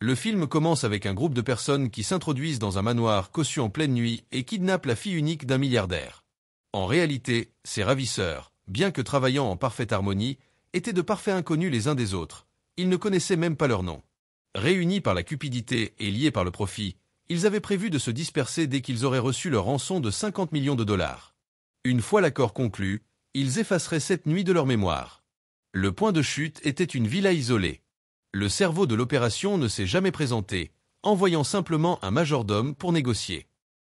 Le film commence avec un groupe de personnes qui s'introduisent dans un manoir cossu en pleine nuit et kidnappent la fille unique d'un milliardaire. En réalité, ces ravisseurs, bien que travaillant en parfaite harmonie, étaient de parfaits inconnus les uns des autres. Ils ne connaissaient même pas leur nom. Réunis par la cupidité et liés par le profit, ils avaient prévu de se disperser dès qu'ils auraient reçu leur rançon de 50 millions de dollars. Une fois l'accord conclu, ils effaceraient cette nuit de leur mémoire. Le point de chute était une villa isolée. Le cerveau de l'opération ne s'est jamais présenté, envoyant simplement un majordome pour négocier.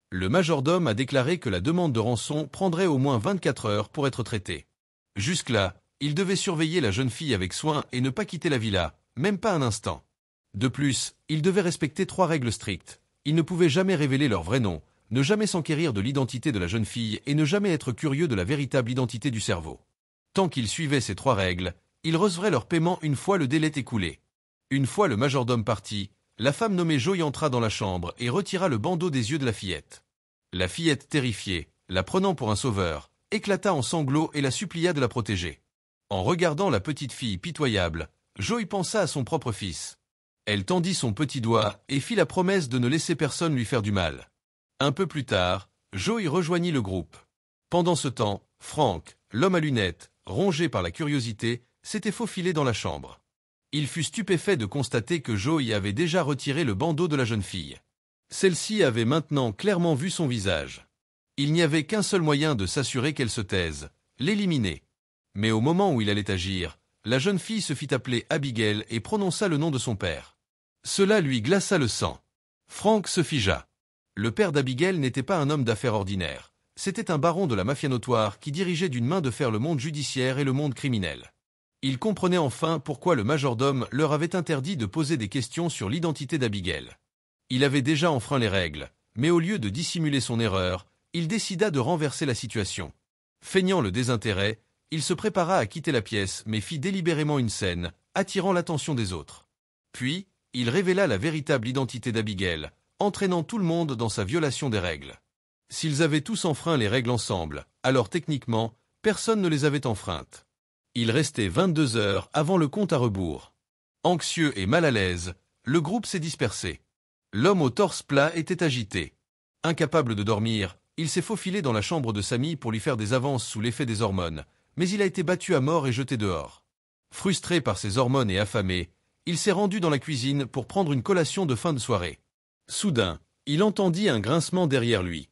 Le majordome a déclaré que la demande de rançon prendrait au moins 24 heures pour être traitée. Jusque-là, il devait surveiller la jeune fille avec soin et ne pas quitter la villa, même pas un instant. De plus, il devait respecter 3 règles strictes. Il ne pouvait jamais révéler leur vrai nom, ne jamais s'enquérir de l'identité de la jeune fille et ne jamais être curieux de la véritable identité du cerveau. Tant qu'ils suivaient ces 3 règles, ils recevraient leur paiement une fois le délai écoulé. Une fois le majordome parti, la femme nommée Joy entra dans la chambre et retira le bandeau des yeux de la fillette. La fillette, terrifiée, la prenant pour un sauveur, éclata en sanglots et la supplia de la protéger. En regardant la petite fille pitoyable, Joy pensa à son propre fils. Elle tendit son petit doigt et fit la promesse de ne laisser personne lui faire du mal. Un peu plus tard, Joy rejoignit le groupe. Pendant ce temps, Frank, l'homme à lunettes, rongé par la curiosité, s'était faufilé dans la chambre. Il fut stupéfait de constater que Joy avait déjà retiré le bandeau de la jeune fille. Celle-ci avait maintenant clairement vu son visage. Il n'y avait qu'un seul moyen de s'assurer qu'elle se taise, l'éliminer. Mais au moment où il allait agir, la jeune fille se fit appeler Abigail et prononça le nom de son père. Cela lui glaça le sang. Frank se figea. Le père d'Abigail n'était pas un homme d'affaires ordinaire. C'était un baron de la mafia notoire qui dirigeait d'une main de fer le monde judiciaire et le monde criminel. Il comprenait enfin pourquoi le majordome leur avait interdit de poser des questions sur l'identité d'Abigail. Il avait déjà enfreint les règles, mais au lieu de dissimuler son erreur, il décida de renverser la situation. Feignant le désintérêt, il se prépara à quitter la pièce mais fit délibérément une scène, attirant l'attention des autres. Puis, il révéla la véritable identité d'Abigail, entraînant tout le monde dans sa violation des règles. S'ils avaient tous enfreint les règles ensemble, alors techniquement, personne ne les avait enfreintes. Il restait 22 heures avant le compte à rebours. Anxieux et mal à l'aise, le groupe s'est dispersé. L'homme au torse plat était agité. Incapable de dormir, il s'est faufilé dans la chambre de Sammy pour lui faire des avances sous l'effet des hormones, mais il a été battu à mort et jeté dehors. Frustré par ses hormones et affamé, il s'est rendu dans la cuisine pour prendre une collation de fin de soirée. Soudain, il entendit un grincement derrière lui.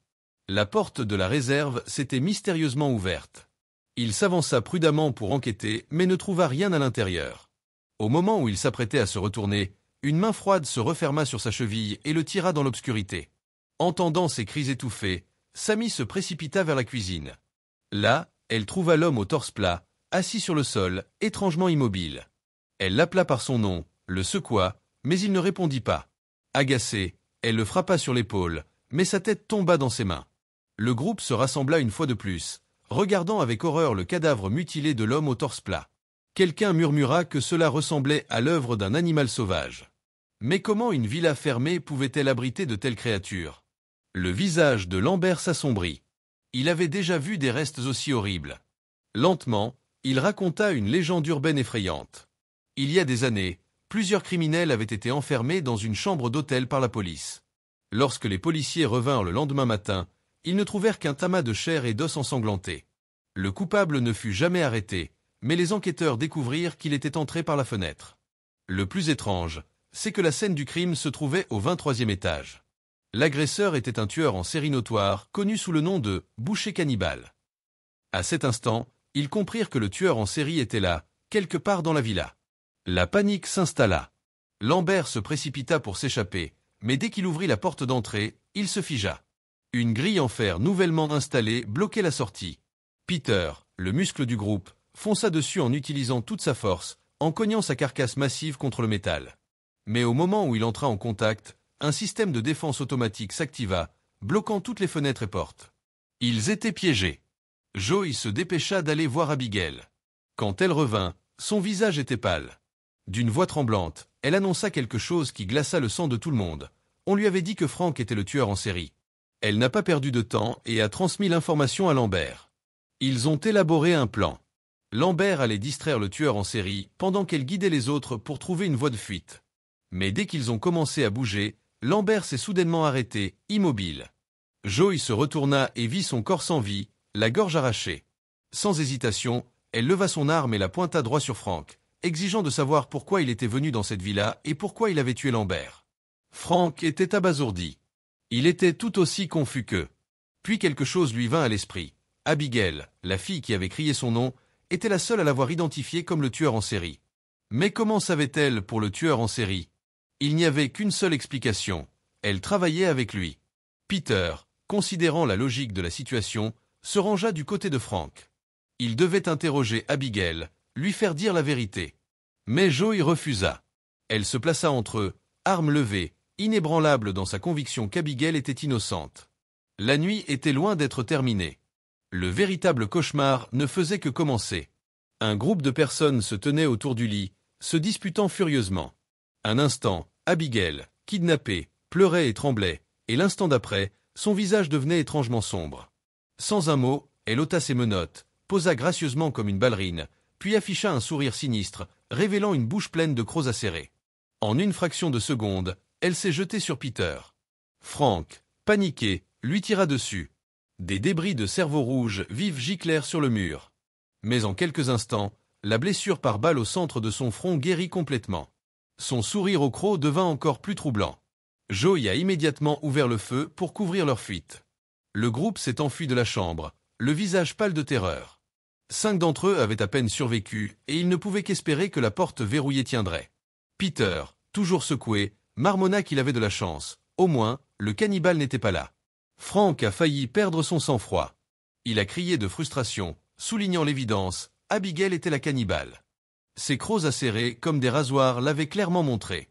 La porte de la réserve s'était mystérieusement ouverte. Il s'avança prudemment pour enquêter, mais ne trouva rien à l'intérieur. Au moment où il s'apprêtait à se retourner, une main froide se referma sur sa cheville et le tira dans l'obscurité. Entendant ses cris étouffés, Sammy se précipita vers la cuisine. Là, elle trouva l'homme au torse plat, assis sur le sol, étrangement immobile. Elle l'appela par son nom, le secoua, mais il ne répondit pas. Agacée, elle le frappa sur l'épaule, mais sa tête tomba dans ses mains. Le groupe se rassembla une fois de plus, regardant avec horreur le cadavre mutilé de l'homme au torse plat. Quelqu'un murmura que cela ressemblait à l'œuvre d'un animal sauvage. Mais comment une villa fermée pouvait-elle abriter de telles créatures? Le visage de Lambert s'assombrit. Il avait déjà vu des restes aussi horribles. Lentement, il raconta une légende urbaine effrayante. Il y a des années, plusieurs criminels avaient été enfermés dans une chambre d'hôtel par la police. Lorsque les policiers revinrent le lendemain matin, ils ne trouvèrent qu'un tamas de chair et d'os ensanglantés. Le coupable ne fut jamais arrêté, mais les enquêteurs découvrirent qu'il était entré par la fenêtre. Le plus étrange, c'est que la scène du crime se trouvait au 23e étage. L'agresseur était un tueur en série notoire, connu sous le nom de « boucher cannibale ». À cet instant, ils comprirent que le tueur en série était là, quelque part dans la villa. La panique s'installa. Lambert se précipita pour s'échapper, mais dès qu'il ouvrit la porte d'entrée, il se figea. Une grille en fer nouvellement installée bloquait la sortie. Peter, le muscle du groupe, fonça dessus en utilisant toute sa force, en cognant sa carcasse massive contre le métal. Mais au moment où il entra en contact, un système de défense automatique s'activa, bloquant toutes les fenêtres et portes. Ils étaient piégés. Joy se dépêcha d'aller voir Abigail. Quand elle revint, son visage était pâle. D'une voix tremblante, elle annonça quelque chose qui glaça le sang de tout le monde. On lui avait dit que Frank était le tueur en série. Elle n'a pas perdu de temps et a transmis l'information à Lambert. Ils ont élaboré un plan. Lambert allait distraire le tueur en série pendant qu'elle guidait les autres pour trouver une voie de fuite. Mais dès qu'ils ont commencé à bouger, Lambert s'est soudainement arrêté, immobile. Joey se retourna et vit son corps sans vie, la gorge arrachée. Sans hésitation, elle leva son arme et la pointa droit sur Frank, exigeant de savoir pourquoi il était venu dans cette villa et pourquoi il avait tué Lambert. Frank était abasourdi. Il était tout aussi confus qu'eux. Puis quelque chose lui vint à l'esprit. Abigail, la fille qui avait crié son nom, était la seule à l'avoir identifié comme le tueur en série. Mais comment savait-elle pour le tueur en série? Il n'y avait qu'une seule explication. Elle travaillait avec lui. Peter, considérant la logique de la situation, se rangea du côté de Frank. Il devait interroger Abigail, lui faire dire la vérité. Mais Joey refusa. Elle se plaça entre eux, arme levée, inébranlable dans sa conviction qu'Abigail était innocente. La nuit était loin d'être terminée. Le véritable cauchemar ne faisait que commencer. Un groupe de personnes se tenait autour du lit, se disputant furieusement. Un instant, Abigail, kidnappée, pleurait et tremblait, et l'instant d'après, son visage devenait étrangement sombre. Sans un mot, elle ôta ses menottes, posa gracieusement comme une ballerine, puis afficha un sourire sinistre, révélant une bouche pleine de crocs acérés. En une fraction de seconde, elle s'est jetée sur Peter. Frank, paniqué, lui tira dessus. Des débris de cerveau rouge vifs giclèrent sur le mur. Mais en quelques instants, la blessure par balle au centre de son front guérit complètement. Son sourire au croc devint encore plus troublant. Joey a immédiatement ouvert le feu pour couvrir leur fuite. Le groupe s'est enfui de la chambre, le visage pâle de terreur. 5 d'entre eux avaient à peine survécu et ils ne pouvaient qu'espérer que la porte verrouillée tiendrait. Peter, toujours secoué, marmonna qu'il avait de la chance. Au moins, le cannibale n'était pas là. Frank a failli perdre son sang-froid. Il a crié de frustration, soulignant l'évidence, Abigail était la cannibale. Ses crocs acérés, comme des rasoirs, l'avaient clairement montré.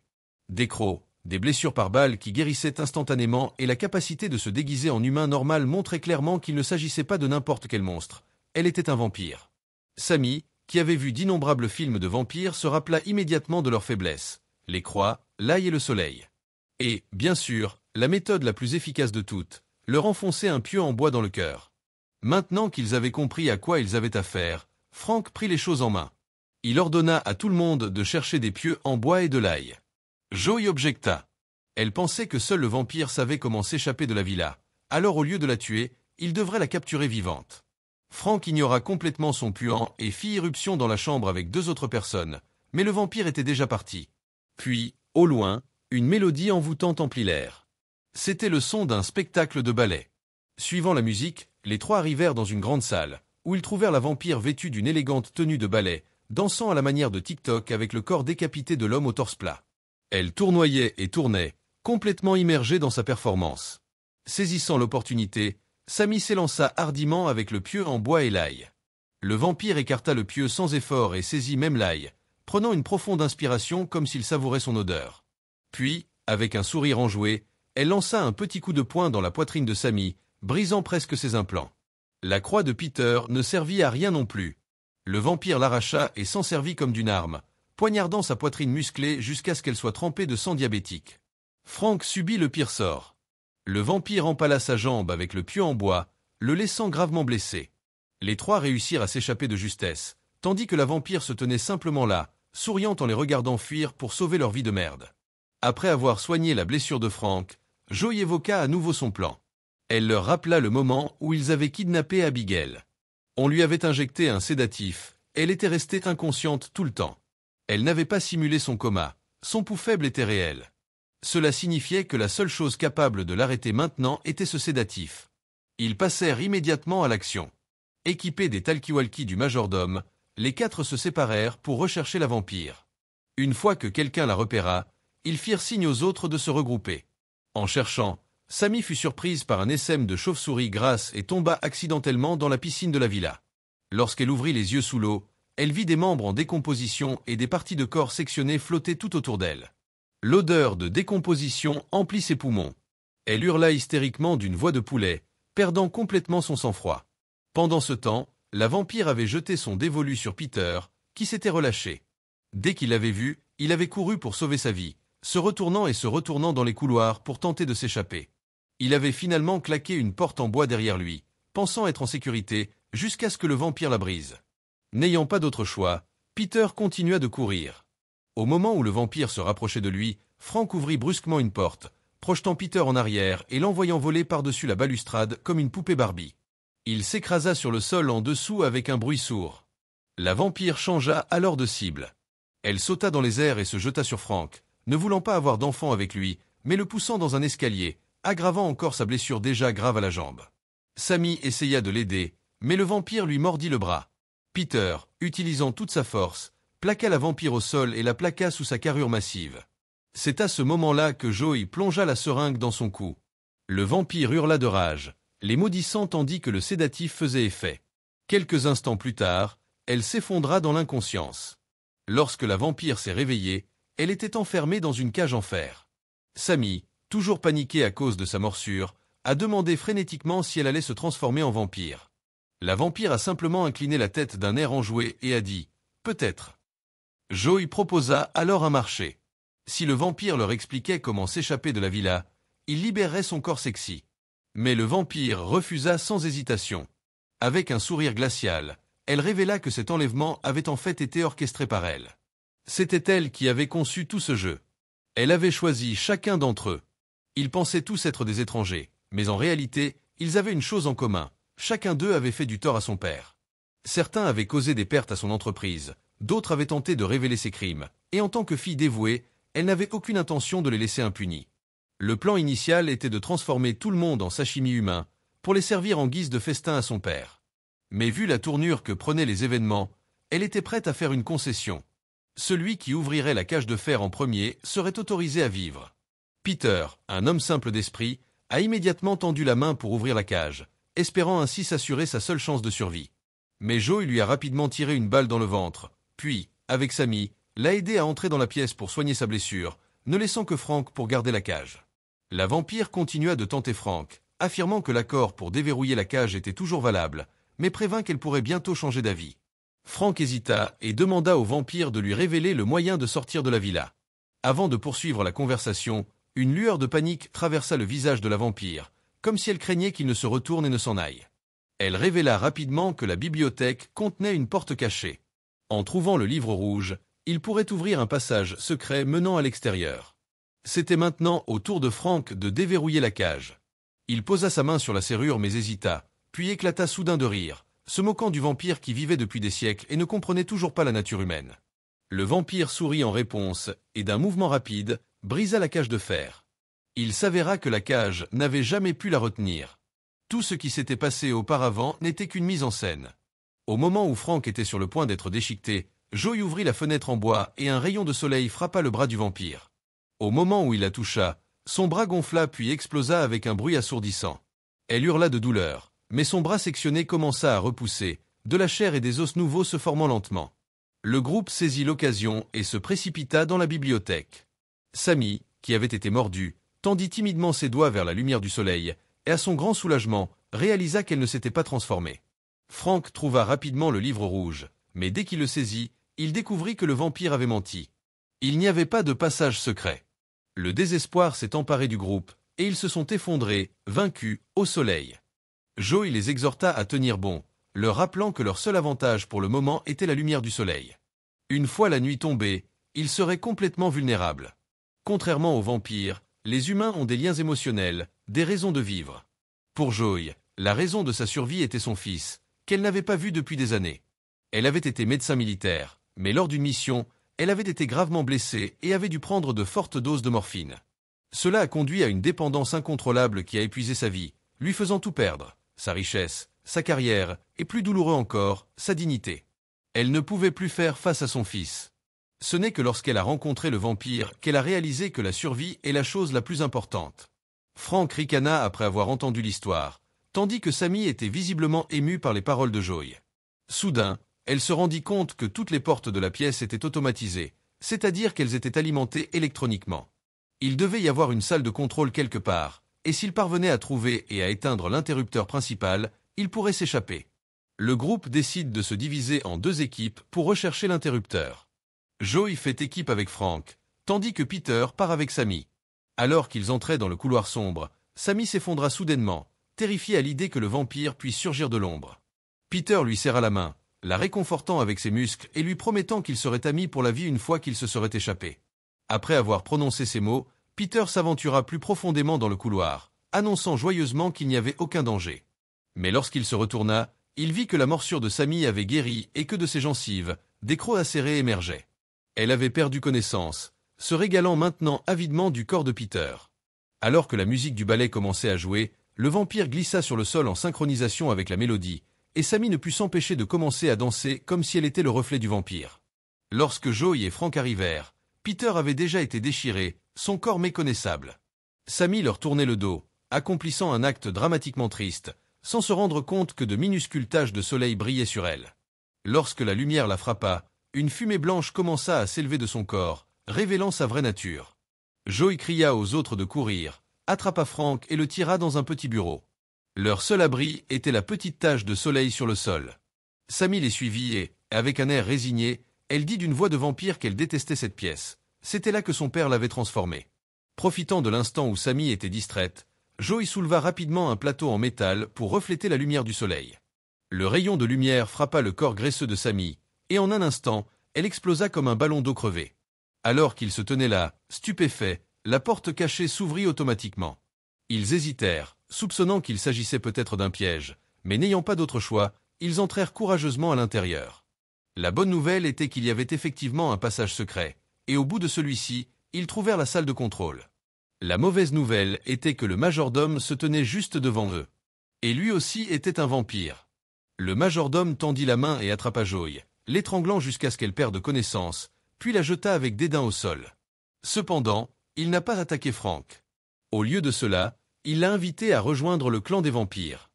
Des crocs, des blessures par balle qui guérissaient instantanément et la capacité de se déguiser en humain normal montraient clairement qu'il ne s'agissait pas de n'importe quel monstre. Elle était un vampire. Sammy, qui avait vu d'innombrables films de vampires, se rappela immédiatement de leurs faiblesses, les croix, l'ail et le soleil. Et, bien sûr, la méthode la plus efficace de toutes, leur enfoncer un pieu en bois dans le cœur. Maintenant qu'ils avaient compris à quoi ils avaient affaire, Frank prit les choses en main. Il ordonna à tout le monde de chercher des pieux en bois et de l'ail. Joey objecta. Elle pensait que seul le vampire savait comment s'échapper de la villa, alors au lieu de la tuer, il devrait la capturer vivante. Frank ignora complètement son puant et fit irruption dans la chambre avec 2 autres personnes, mais le vampire était déjà parti. Puis, au loin, une mélodie envoûtante emplit l'air. C'était le son d'un spectacle de ballet. Suivant la musique, les 3 arrivèrent dans une grande salle, où ils trouvèrent la vampire vêtue d'une élégante tenue de ballet, dansant à la manière de TikTok avec le corps décapité de l'homme au torse plat. Elle tournoyait et tournait, complètement immergée dans sa performance. Saisissant l'opportunité, Sammy s'élança hardiment avec le pieu en bois et l'ail. Le vampire écarta le pieu sans effort et saisit même l'ail, prenant une profonde inspiration comme s'il savourait son odeur. Puis, avec un sourire enjoué, elle lança un petit coup de poing dans la poitrine de Sammy, brisant presque ses implants. La croix de Peter ne servit à rien non plus. Le vampire l'arracha et s'en servit comme d'une arme, poignardant sa poitrine musclée jusqu'à ce qu'elle soit trempée de sang diabétique. Frank subit le pire sort. Le vampire empala sa jambe avec le pieu en bois, le laissant gravement blessé. Les 3 réussirent à s'échapper de justesse, tandis que la vampire se tenait simplement là, souriant en les regardant fuir pour sauver leur vie de merde. Après avoir soigné la blessure de Frank, Joey évoqua à nouveau son plan. Elle leur rappela le moment où ils avaient kidnappé Abigail. On lui avait injecté un sédatif, elle était restée inconsciente tout le temps. Elle n'avait pas simulé son coma, son pouls faible était réel. Cela signifiait que la seule chose capable de l'arrêter maintenant était ce sédatif. Ils passèrent immédiatement à l'action. Équipés des talkie-walkie du majordome, les 4 se séparèrent pour rechercher la vampire. Une fois que quelqu'un la repéra, ils firent signe aux autres de se regrouper. En cherchant, Sammy fut surprise par un essaim de chauve-souris grasse et tomba accidentellement dans la piscine de la villa. Lorsqu'elle ouvrit les yeux sous l'eau, elle vit des membres en décomposition et des parties de corps sectionnées flotter tout autour d'elle. L'odeur de décomposition emplit ses poumons. Elle hurla hystériquement d'une voix de poulet, perdant complètement son sang-froid. Pendant ce temps, la vampire avait jeté son dévolu sur Peter, qui s'était relâché. Dès qu'il l'avait vu, il avait couru pour sauver sa vie, se retournant et se retournant dans les couloirs pour tenter de s'échapper. Il avait finalement claqué une porte en bois derrière lui, pensant être en sécurité, jusqu'à ce que le vampire la brise. N'ayant pas d'autre choix, Peter continua de courir. Au moment où le vampire se rapprochait de lui, Frank ouvrit brusquement une porte, projetant Peter en arrière et l'envoyant voler par-dessus la balustrade comme une poupée Barbie. Il s'écrasa sur le sol en dessous avec un bruit sourd. La vampire changea alors de cible. Elle sauta dans les airs et se jeta sur Frank, ne voulant pas avoir d'enfant avec lui, mais le poussant dans un escalier, aggravant encore sa blessure déjà grave à la jambe. Sammy essaya de l'aider, mais le vampire lui mordit le bras. Peter, utilisant toute sa force, plaqua la vampire au sol et la plaqua sous sa carrure massive. C'est à ce moment-là que Joey plongea la seringue dans son cou. Le vampire hurla de rage, les maudissant tandis que le sédatif faisait effet. Quelques instants plus tard, elle s'effondra dans l'inconscience. Lorsque la vampire s'est réveillée, elle était enfermée dans une cage en fer. Sammy, toujours paniqué à cause de sa morsure, a demandé frénétiquement si elle allait se transformer en vampire. La vampire a simplement incliné la tête d'un air enjoué et a dit « Peut-être ». Joey proposa alors un marché. Si le vampire leur expliquait comment s'échapper de la villa, il libérerait son corps sexy. Mais le vampire refusa sans hésitation. Avec un sourire glacial, elle révéla que cet enlèvement avait en fait été orchestré par elle. C'était elle qui avait conçu tout ce jeu. Elle avait choisi chacun d'entre eux. Ils pensaient tous être des étrangers, mais en réalité, ils avaient une chose en commun. Chacun d'eux avait fait du tort à son père. Certains avaient causé des pertes à son entreprise, d'autres avaient tenté de révéler ses crimes, et en tant que fille dévouée, elle n'avait aucune intention de les laisser impunis. Le plan initial était de transformer tout le monde en sashimi humain, pour les servir en guise de festin à son père. Mais vu la tournure que prenaient les événements, elle était prête à faire une concession. Celui qui ouvrirait la cage de fer en premier serait autorisé à vivre. Peter, un homme simple d'esprit, a immédiatement tendu la main pour ouvrir la cage, espérant ainsi s'assurer sa seule chance de survie. Mais Joey lui a rapidement tiré une balle dans le ventre, puis, avec Sammy, l'a aidé à entrer dans la pièce pour soigner sa blessure, ne laissant que Frank pour garder la cage. La vampire continua de tenter Frank, affirmant que l'accord pour déverrouiller la cage était toujours valable, mais prévint qu'elle pourrait bientôt changer d'avis. Frank hésita et demanda au vampire de lui révéler le moyen de sortir de la villa. Avant de poursuivre la conversation, une lueur de panique traversa le visage de la vampire, comme si elle craignait qu'il ne se retourne et ne s'en aille. Elle révéla rapidement que la bibliothèque contenait une porte cachée. En trouvant le livre rouge, il pourrait ouvrir un passage secret menant à l'extérieur. C'était maintenant au tour de Frank de déverrouiller la cage. Il posa sa main sur la serrure mais hésita, puis éclata soudain de rire, se moquant du vampire qui vivait depuis des siècles et ne comprenait toujours pas la nature humaine. Le vampire sourit en réponse et d'un mouvement rapide, brisa la cage de fer. Il s'avéra que la cage n'avait jamais pu la retenir. Tout ce qui s'était passé auparavant n'était qu'une mise en scène. Au moment où Frank était sur le point d'être déchiqueté, Joey ouvrit la fenêtre en bois et un rayon de soleil frappa le bras du vampire. Au moment où il la toucha, son bras gonfla puis explosa avec un bruit assourdissant. Elle hurla de douleur, mais son bras sectionné commença à repousser, de la chair et des os nouveaux se formant lentement. Le groupe saisit l'occasion et se précipita dans la bibliothèque. Sammy, qui avait été mordu, tendit timidement ses doigts vers la lumière du soleil, et à son grand soulagement, réalisa qu'elle ne s'était pas transformée. Frank trouva rapidement le livre rouge, mais dès qu'il le saisit, il découvrit que le vampire avait menti. Il n'y avait pas de passage secret. Le désespoir s'est emparé du groupe, et ils se sont effondrés, vaincus, au soleil. Joey les exhorta à tenir bon, leur rappelant que leur seul avantage pour le moment était la lumière du soleil. Une fois la nuit tombée, ils seraient complètement vulnérables. Contrairement aux vampires, les humains ont des liens émotionnels, des raisons de vivre. Pour Joey, la raison de sa survie était son fils, qu'elle n'avait pas vu depuis des années. Elle avait été médecin militaire, mais lors d'une mission, elle avait été gravement blessée et avait dû prendre de fortes doses de morphine. Cela a conduit à une dépendance incontrôlable qui a épuisé sa vie, lui faisant tout perdre, sa richesse, sa carrière, et plus douloureux encore, sa dignité. Elle ne pouvait plus faire face à son fils. Ce n'est que lorsqu'elle a rencontré le vampire qu'elle a réalisé que la survie est la chose la plus importante. Frank ricana après avoir entendu l'histoire, tandis que Sammy était visiblement ému par les paroles de Joey. Soudain, elle se rendit compte que toutes les portes de la pièce étaient automatisées, c'est-à-dire qu'elles étaient alimentées électroniquement. Il devait y avoir une salle de contrôle quelque part, et s'il parvenait à trouver et à éteindre l'interrupteur principal, il pourrait s'échapper. Le groupe décide de se diviser en deux équipes pour rechercher l'interrupteur. Joey fait équipe avec Frank, tandis que Peter part avec Sammy. Alors qu'ils entraient dans le couloir sombre, Sammy s'effondra soudainement, terrifié à l'idée que le vampire puisse surgir de l'ombre. Peter lui serra la main, la réconfortant avec ses muscles et lui promettant qu'ils seraient amis pour la vie une fois qu'il se serait échappé. Après avoir prononcé ces mots, Peter s'aventura plus profondément dans le couloir, annonçant joyeusement qu'il n'y avait aucun danger. Mais lorsqu'il se retourna, il vit que la morsure de Sammy avait guéri et que de ses gencives, des crocs acérés émergeaient. Elle avait perdu connaissance, se régalant maintenant avidement du corps de Peter. Alors que la musique du ballet commençait à jouer, le vampire glissa sur le sol en synchronisation avec la mélodie, et Sammy ne put s'empêcher de commencer à danser comme si elle était le reflet du vampire. Lorsque Joey et Frank arrivèrent, Peter avait déjà été déchiré, son corps méconnaissable. Sammy leur tournait le dos, accomplissant un acte dramatiquement triste, sans se rendre compte que de minuscules taches de soleil brillaient sur elle. Lorsque la lumière la frappa, une fumée blanche commença à s'élever de son corps, révélant sa vraie nature. Joey cria aux autres de courir, attrapa Frank et le tira dans un petit bureau. Leur seul abri était la petite tache de soleil sur le sol. Sammy les suivit et, avec un air résigné, elle dit d'une voix de vampire qu'elle détestait cette pièce. C'était là que son père l'avait transformée. Profitant de l'instant où Sammy était distraite, Joey souleva rapidement un plateau en métal pour refléter la lumière du soleil. Le rayon de lumière frappa le corps graisseux de Sammy, et en un instant, elle explosa comme un ballon d'eau crevé. Alors qu'ils se tenaient là, stupéfaits, la porte cachée s'ouvrit automatiquement. Ils hésitèrent, soupçonnant qu'il s'agissait peut-être d'un piège, mais n'ayant pas d'autre choix, ils entrèrent courageusement à l'intérieur. La bonne nouvelle était qu'il y avait effectivement un passage secret, et au bout de celui-ci, ils trouvèrent la salle de contrôle. La mauvaise nouvelle était que le majordome se tenait juste devant eux. Et lui aussi était un vampire. Le majordome tendit la main et attrapa Joey, l'étranglant jusqu'à ce qu'elle perde connaissance, puis la jeta avec dédain au sol. Cependant, il n'a pas attaqué Frank. Au lieu de cela, il l'a invité à rejoindre le clan des vampires.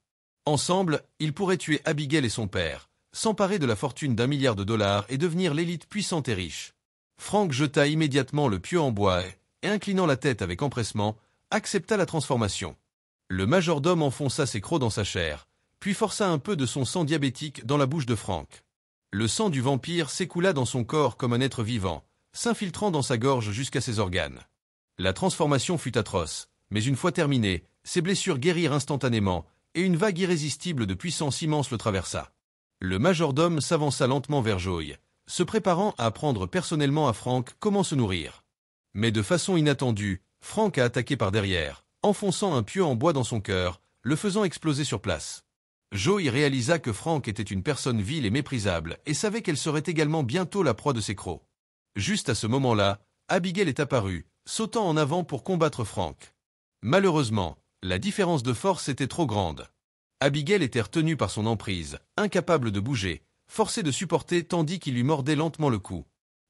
Ensemble, ils pourraient tuer Abigail et son père, s'emparer de la fortune d'1 milliard de dollars et devenir l'élite puissante et riche. Frank jeta immédiatement le pieu en bois et, inclinant la tête avec empressement, accepta la transformation. Le majordome enfonça ses crocs dans sa chair, puis força un peu de son sang diabétique dans la bouche de Frank. Le sang du vampire s'écoula dans son corps comme un être vivant, s'infiltrant dans sa gorge jusqu'à ses organes. La transformation fut atroce, mais une fois terminée, ses blessures guérirent instantanément, et une vague irrésistible de puissance immense le traversa. Le majordome s'avança lentement vers Joey, se préparant à apprendre personnellement à Frank comment se nourrir. Mais de façon inattendue, Frank a attaqué par derrière, enfonçant un pieu en bois dans son cœur, le faisant exploser sur place. Joey réalisa que Frank était une personne vile et méprisable et savait qu'elle serait également bientôt la proie de ses crocs. Juste à ce moment-là, Abigail est apparue, sautant en avant pour combattre Frank. Malheureusement, la différence de force était trop grande. Abigail était retenue par son emprise, incapable de bouger, forcée de supporter tandis qu'il lui mordait lentement le cou.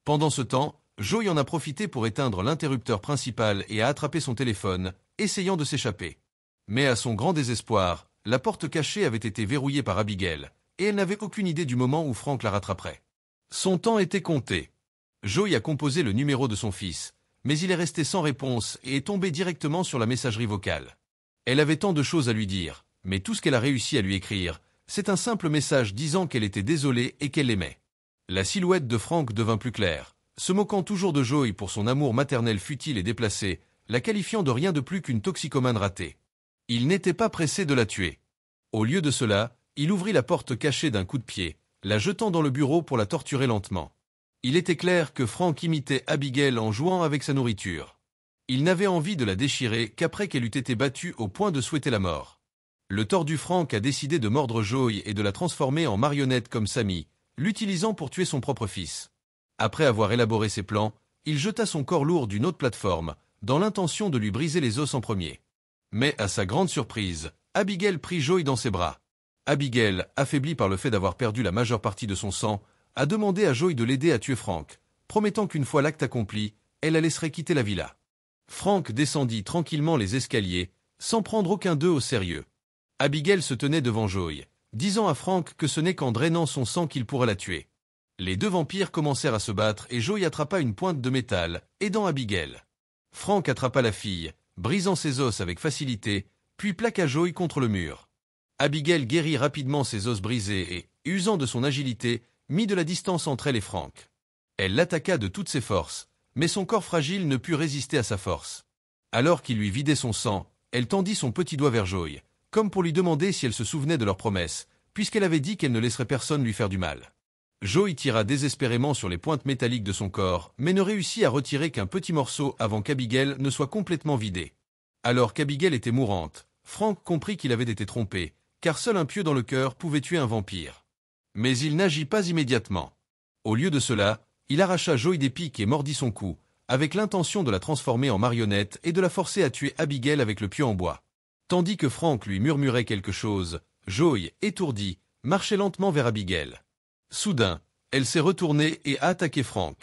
Pendant ce temps, Joey en a profité pour éteindre l'interrupteur principal et a attrapé son téléphone, essayant de s'échapper. Mais à son grand désespoir, la porte cachée avait été verrouillée par Abigail, et elle n'avait aucune idée du moment où Frank la rattraperait. Son temps était compté. Joey a composé le numéro de son fils, mais il est resté sans réponse et est tombé directement sur la messagerie vocale. Elle avait tant de choses à lui dire, mais tout ce qu'elle a réussi à lui écrire, c'est un simple message disant qu'elle était désolée et qu'elle l'aimait. La silhouette de Frank devint plus claire, se moquant toujours de Joey pour son amour maternel futile et déplacé, la qualifiant de rien de plus qu'une toxicomane ratée. Il n'était pas pressé de la tuer. Au lieu de cela, il ouvrit la porte cachée d'un coup de pied, la jetant dans le bureau pour la torturer lentement. Il était clair que Frank imitait Abigail en jouant avec sa nourriture. Il n'avait envie de la déchirer qu'après qu'elle eût été battue au point de souhaiter la mort. Le tordu Frank a décidé de mordre Joey et de la transformer en marionnette comme Sammy, l'utilisant pour tuer son propre fils. Après avoir élaboré ses plans, il jeta son corps lourd d'une autre plateforme, dans l'intention de lui briser les os en premier. Mais à sa grande surprise, Abigail prit Joey dans ses bras. Abigail, affaiblie par le fait d'avoir perdu la majeure partie de son sang, a demandé à Joey de l'aider à tuer Frank, promettant qu'une fois l'acte accompli, elle la laisserait quitter la villa. Frank descendit tranquillement les escaliers, sans prendre aucun d'eux au sérieux. Abigail se tenait devant Joey, disant à Frank que ce n'est qu'en drainant son sang qu'il pourrait la tuer. Les deux vampires commencèrent à se battre et Joey attrapa une pointe de métal, aidant Abigail. Frank attrapa la fille, brisant ses os avec facilité, puis plaqua Joey contre le mur. Abigail guérit rapidement ses os brisés et, usant de son agilité, mit de la distance entre elle et Frank. Elle l'attaqua de toutes ses forces, mais son corps fragile ne put résister à sa force. Alors qu'il lui vidait son sang, elle tendit son petit doigt vers Joey, comme pour lui demander si elle se souvenait de leur promesse, puisqu'elle avait dit qu'elle ne laisserait personne lui faire du mal. Joey tira désespérément sur les pointes métalliques de son corps, mais ne réussit à retirer qu'un petit morceau avant qu'Abigail ne soit complètement vidée. Alors qu'Abigail était mourante, Frank comprit qu'il avait été trompé, car seul un pieu dans le cœur pouvait tuer un vampire. Mais il n'agit pas immédiatement. Au lieu de cela, il arracha Joey des pics et mordit son cou, avec l'intention de la transformer en marionnette et de la forcer à tuer Abigail avec le pieu en bois. Tandis que Frank lui murmurait quelque chose, Joey, étourdi, marchait lentement vers Abigail. Soudain, elle s'est retournée et a attaqué Frank.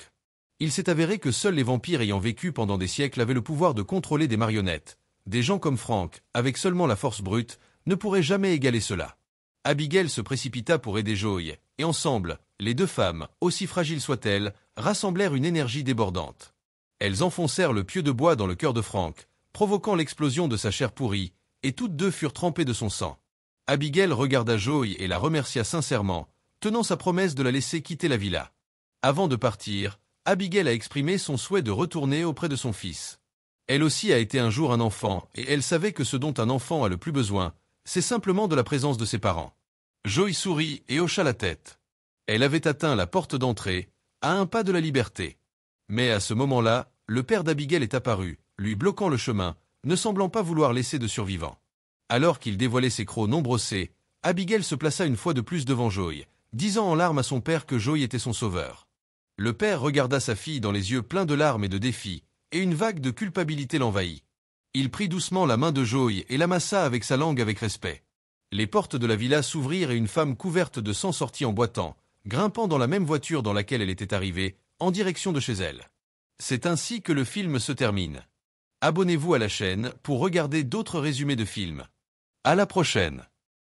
Il s'est avéré que seuls les vampires ayant vécu pendant des siècles avaient le pouvoir de contrôler des marionnettes. Des gens comme Frank, avec seulement la force brute, ne pourraient jamais égaler cela. Abigail se précipita pour aider Joey, et ensemble, les deux femmes, aussi fragiles soient-elles, rassemblèrent une énergie débordante. Elles enfoncèrent le pieu de bois dans le cœur de Frank, provoquant l'explosion de sa chair pourrie, et toutes deux furent trempées de son sang. Abigail regarda Joey et la remercia sincèrement, tenant sa promesse de la laisser quitter la villa. Avant de partir, Abigail a exprimé son souhait de retourner auprès de son fils. Elle aussi a été un jour un enfant, et elle savait que ce dont un enfant a le plus besoin, c'est simplement de la présence de ses parents. Joey sourit et hocha la tête. Elle avait atteint la porte d'entrée, à un pas de la liberté. Mais à ce moment-là, le père d'Abigail est apparu, lui bloquant le chemin, ne semblant pas vouloir laisser de survivants. Alors qu'il dévoilait ses crocs non brossés, Abigail se plaça une fois de plus devant Joey, disant en larmes à son père que Joey était son sauveur. Le père regarda sa fille dans les yeux pleins de larmes et de défis, et une vague de culpabilité l'envahit. Il prit doucement la main de Joey et l'amassa avec sa langue avec respect. Les portes de la villa s'ouvrirent et une femme couverte de sang sortit en boitant, grimpant dans la même voiture dans laquelle elle était arrivée, en direction de chez elle. C'est ainsi que le film se termine. Abonnez-vous à la chaîne pour regarder d'autres résumés de films. À la prochaine.